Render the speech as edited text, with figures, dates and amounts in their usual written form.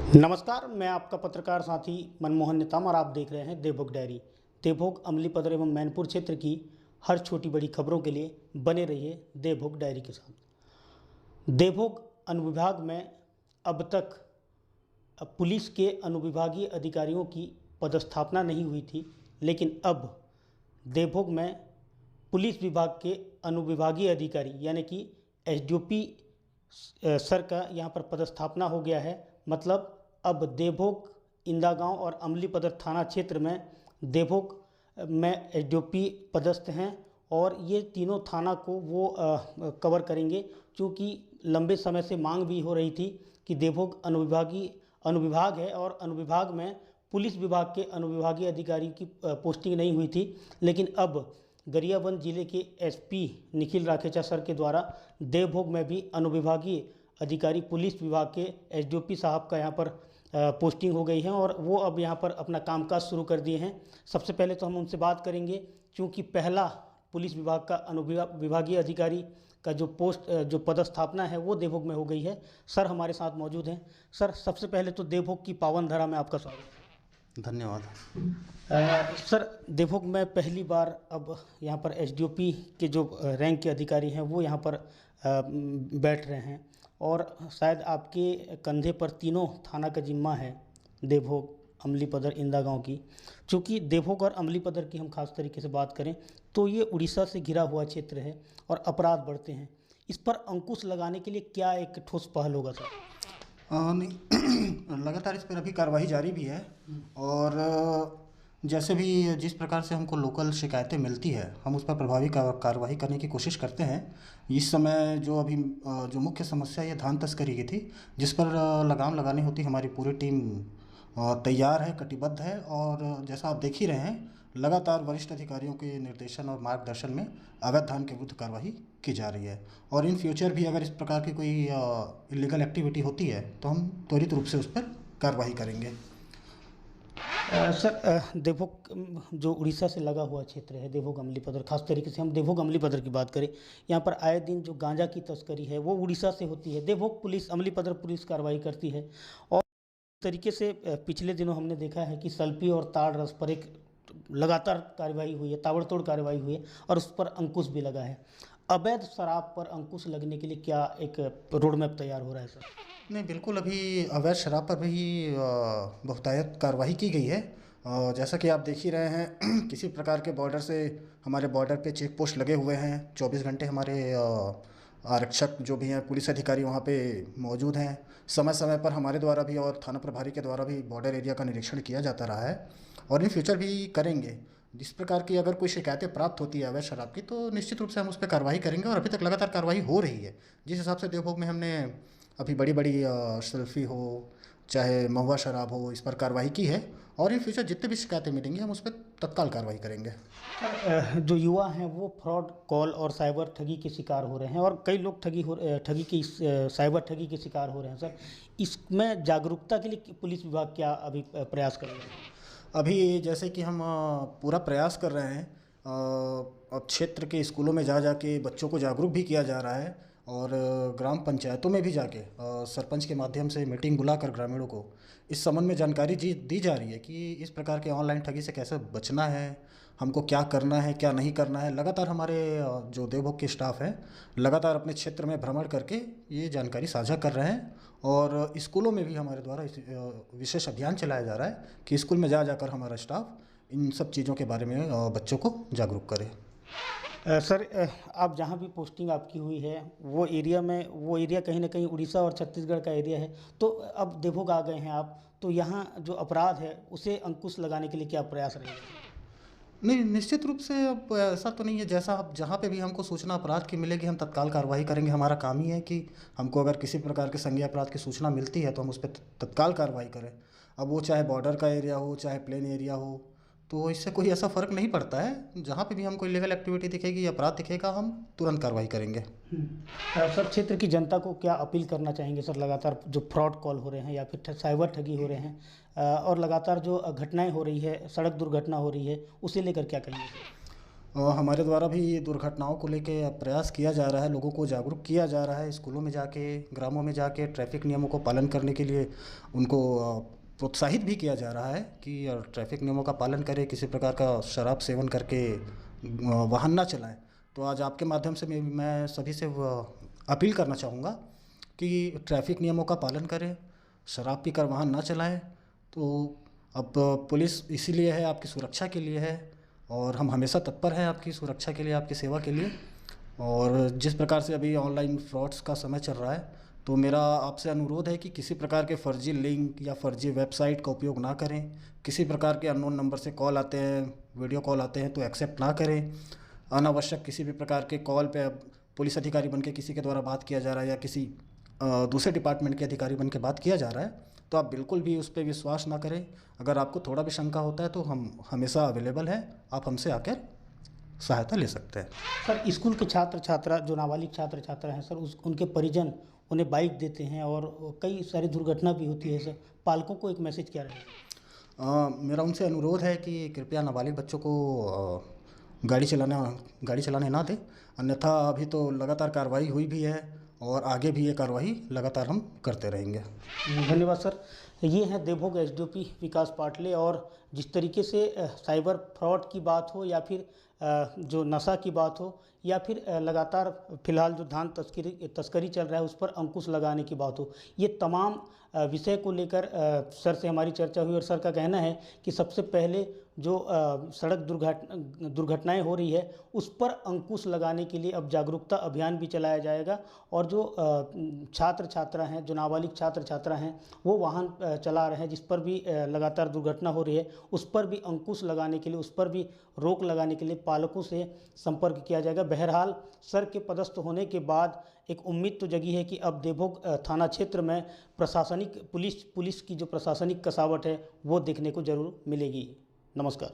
नमस्कार, मैं आपका पत्रकार साथी मनमोहन नेताम और आप देख रहे हैं देवभोग डायरी। देवभोग, अमलीपदर एवं मैनपुर क्षेत्र की हर छोटी बड़ी खबरों के लिए बने रहिए देवभोग डायरी के साथ। देवभोग अनुविभाग में अब तक पुलिस के अनुविभागीय अधिकारियों की पदस्थापना नहीं हुई थी, लेकिन अब देवभोग में पुलिस विभाग के अनुविभागीय अधिकारी यानी कि एसडीओपी सर का यहाँ पर पदस्थापना हो गया है। मतलब अब देवभोग, इंदागांव और अमलीपदर थाना क्षेत्र में देवभोग में एसडीओपी पदस्थ हैं और ये तीनों थाना को वो कवर करेंगे, क्योंकि लंबे समय से मांग भी हो रही थी कि देवभोग अनुविभाग है और अनुविभाग में पुलिस विभाग के अनुविभागीय अधिकारी की पोस्टिंग नहीं हुई थी। लेकिन अब गरियाबंद जिले के एसपी निखिल राखेचा सर के द्वारा देवभोग में भी अनुविभागीय अधिकारी पुलिस विभाग के एसडीओपी साहब का यहाँ पर पोस्टिंग हो गई है और वो अब यहाँ पर अपना कामकाज शुरू कर दिए हैं। सबसे पहले तो हम उनसे बात करेंगे, क्योंकि पहला पुलिस विभाग का अनुविभागीय अधिकारी का जो पदस्थापना है वो देवभोग में हो गई है। सर हमारे साथ मौजूद हैं। सर, सबसे पहले तो देवभोग की पावन धरा में आपका स्वागत है। धन्यवाद। सर, देवभोग में पहली बार अब यहाँ पर एसडीओपी के जो रैंक के अधिकारी हैं वो यहाँ पर बैठ रहे हैं और शायद आपके कंधे पर तीनों थाना का जिम्मा है, देवभोग, अमलीपदर, इंदागांव की। चूँकि देवभोग और अमलीपदर की हम खास तरीके से बात करें तो ये उड़ीसा से घिरा हुआ क्षेत्र है और अपराध बढ़ते हैं। इस पर अंकुश लगाने के लिए क्या एक ठोस पहल होगा सर? नहीं लगातार इस पर अभी कार्रवाई जारी भी है और जैसे भी जिस प्रकार से हमको लोकल शिकायतें मिलती है हम उस पर प्रभावी कार्रवाई करने की कोशिश करते हैं। इस समय जो मुख्य समस्या ये धान तस्करी की थी, जिस पर लगाम लगानी होती, हमारी पूरी टीम तैयार है, कटिबद्ध है और जैसा आप देख ही रहे हैं लगातार वरिष्ठ अधिकारियों के निर्देशन और मार्गदर्शन में अवैध धान के विरुद्ध कार्रवाई की जा रही है और इन फ्यूचर भी अगर इस प्रकार की कोई इलीगल एक्टिविटी होती है तो हम त्वरित रूप से उस पर कार्रवाई करेंगे। सर, देवभोग जो उड़ीसा से लगा हुआ क्षेत्र है, देवभोग अमलीपदर, खास तरीके से हम देवभोग अमलीपदर की बात करें, यहाँ पर आए दिन जो गांजा की तस्करी है वो उड़ीसा से होती है। देवभोग पुलिस, अमलीपदर पुलिस कार्रवाई करती है और तरीके से पिछले दिनों हमने देखा है कि सल्फी और ताड़ रस पर एक लगातार कार्रवाई हुई है, ताबड़तोड़ कार्रवाई हुई है और उस पर अंकुश भी लगा है। अवैध शराब पर अंकुश लगने के लिए क्या एक रोड मैप तैयार हो रहा है सर? नहीं, बिल्कुल, अभी अवैध शराब पर भी बहुतायत कार्रवाई की गई है। जैसा कि आप देख ही रहे हैं किसी प्रकार के बॉर्डर से हमारे बॉर्डर पे चेक पोस्ट लगे हुए हैं। 24 घंटे हमारे आरक्षक जो भी हैं, पुलिस अधिकारी वहाँ पे मौजूद हैं। समय समय पर हमारे द्वारा भी और थाना प्रभारी के द्वारा भी बॉर्डर एरिया का निरीक्षण किया जाता रहा है और इन फ्यूचर भी करेंगे। जिस प्रकार की अगर कोई शिकायतें प्राप्त होती है अवैध शराब की तो निश्चित रूप से हम उस पर कार्रवाई करेंगे और अभी तक लगातार कार्रवाई हो रही है। जिस हिसाब से देवभोग में हमने अभी बड़ी बड़ी सेल्फी हो चाहे महुआ शराब हो, इस पर कार्रवाई की है और इन फ्यूचर जितने भी शिकायतें मिलेंगी हम उस पर तत्काल कार्रवाई करेंगे। जो युवा हैं वो फ्रॉड कॉल और साइबर ठगी के शिकार हो रहे हैं और कई लोग साइबर ठगी के शिकार हो रहे हैं। सर, इसमें जागरूकता के लिए पुलिस विभाग क्या अभी प्रयास कर रहे हैं? अभी जैसे कि हम पूरा प्रयास कर रहे हैं, अब क्षेत्र के स्कूलों में जा के बच्चों को जागरूक भी किया जा रहा है और ग्राम पंचायतों में भी जाके सरपंच के माध्यम से मीटिंग बुलाकर ग्रामीणों को इस संबंध में जानकारी दी जा रही है कि इस प्रकार के ऑनलाइन ठगी से कैसे बचना है, हमको क्या करना है, क्या नहीं करना है। लगातार हमारे जो देवभोग के स्टाफ हैं लगातार अपने क्षेत्र में भ्रमण करके ये जानकारी साझा कर रहे हैं और स्कूलों में भी हमारे द्वारा विशेष अभियान चलाया जा रहा है कि स्कूल में जाकर हमारा स्टाफ इन सब चीज़ों के बारे में बच्चों को जागरूक करे। सर, आप जहाँ भी पोस्टिंग आपकी हुई है वो एरिया कहीं ना कहीं उड़ीसा और छत्तीसगढ़ का एरिया है, तो अब देवभोग आ गए हैं आप, तो यहाँ जो अपराध है उसे अंकुश लगाने के लिए क्या प्रयास रहेगा? नहीं, निश्चित रूप से अब ऐसा तो नहीं है। जैसा अब जहाँ पे भी हमको सूचना अपराध की मिलेगी हम तत्काल कार्रवाई करेंगे। हमारा काम ही है कि हमको अगर किसी प्रकार के संज्ञेय अपराध की सूचना मिलती है तो हम उस पर तत्काल कार्रवाई करें। अब वो चाहे बॉर्डर का एरिया हो चाहे प्लेन एरिया हो, तो इससे कोई ऐसा फ़र्क नहीं पड़ता है। जहाँ पे भी हमको इलीगल एक्टिविटी दिखेगी, अपराध दिखेगा, हम तुरंत कार्रवाई करेंगे। सर, क्षेत्र की जनता को क्या अपील करना चाहेंगे सर? लगातार जो फ्रॉड कॉल हो रहे हैं या फिर साइबर ठगी हो रहे हैं और लगातार जो घटनाएं हो रही है, सड़क दुर्घटना हो रही है, उसे लेकर क्या कहेंगे? हमारे द्वारा भी ये दुर्घटनाओं को लेके प्रयास किया जा रहा है, लोगों को जागरूक किया जा रहा है, स्कूलों में जाके, ग्रामों में जाके ट्रैफिक नियमों को पालन करने के लिए उनको प्रोत्साहित भी किया जा रहा है कि ट्रैफिक नियमों का पालन करें, किसी प्रकार का शराब सेवन करके वाहन ना चलाएं। तो आज आपके माध्यम से मैं सभी से अपील करना चाहूँगा कि ट्रैफिक नियमों का पालन करें, शराब पीकर वाहन ना चलाएं। तो अब पुलिस इसीलिए है, आपकी सुरक्षा के लिए है, और हम हमेशा तत्पर हैं आपकी सुरक्षा के लिए, आपकी सेवा के लिए। और जिस प्रकार से अभी ऑनलाइन फ्रॉड्स का समय चल रहा है, तो मेरा आपसे अनुरोध है कि किसी प्रकार के फर्जी लिंक या फर्जी वेबसाइट का उपयोग ना करें। किसी प्रकार के अननोन नंबर से कॉल आते हैं, वीडियो कॉल आते हैं, तो एक्सेप्ट ना करें। अनावश्यक किसी भी प्रकार के कॉल पे अब पुलिस अधिकारी बन के किसी के द्वारा बात किया जा रहा है या किसी दूसरे डिपार्टमेंट के अधिकारी बन के बात किया जा रहा है, तो आप बिल्कुल भी उस पर विश्वास ना करें। अगर आपको थोड़ा भी शंका होता है तो हम हमेशा अवेलेबल हैं, आप हमसे आकर सहायता ले सकते हैं। सर, स्कूल के छात्र छात्रा जो नाबालिग छात्र छात्रा हैं सर, उनके परिजन उन्हें बाइक देते हैं और कई सारी दुर्घटना भी होती है सर, पालकों को एक मैसेज क्या रहेगा? मेरा उनसे अनुरोध है कि कृपया नाबालिग बच्चों को गाड़ी चलाने ना दें, अन्यथा अभी तो लगातार कार्रवाई हुई भी है और आगे भी ये कार्रवाई लगातार हम करते रहेंगे। धन्यवाद सर। ये हैं देवभोग एसडीओपी विकास पाटले, और जिस तरीके से साइबर फ्रॉड की बात हो या फिर जो नशा की बात हो या फिर लगातार फिलहाल जो धान तस्करी चल रहा है उस पर अंकुश लगाने की बात हो, ये तमाम विषय को लेकर सर से हमारी चर्चा हुई और सर का कहना है कि सबसे पहले जो सड़क दुर्घटनाएं हो रही है उस पर अंकुश लगाने के लिए अब जागरूकता अभियान भी चलाया जाएगा, और जो छात्र छात्रा हैं, जो नाबालिग छात्र छात्रा हैं, वो वाहन चला रहे हैं जिस पर भी लगातार दुर्घटना हो रही है, उस पर भी अंकुश लगाने के लिए, उस पर भी रोक लगाने के लिए पालकों से संपर्क किया जाएगा। बहरहाल सर के पदस्थ होने के बाद एक उम्मीद तो जगी है कि अब देवभोग थाना क्षेत्र में प्रशासनिक पुलिस की जो प्रशासनिक कसावट है वो देखने को जरूर मिलेगी। नमस्कार।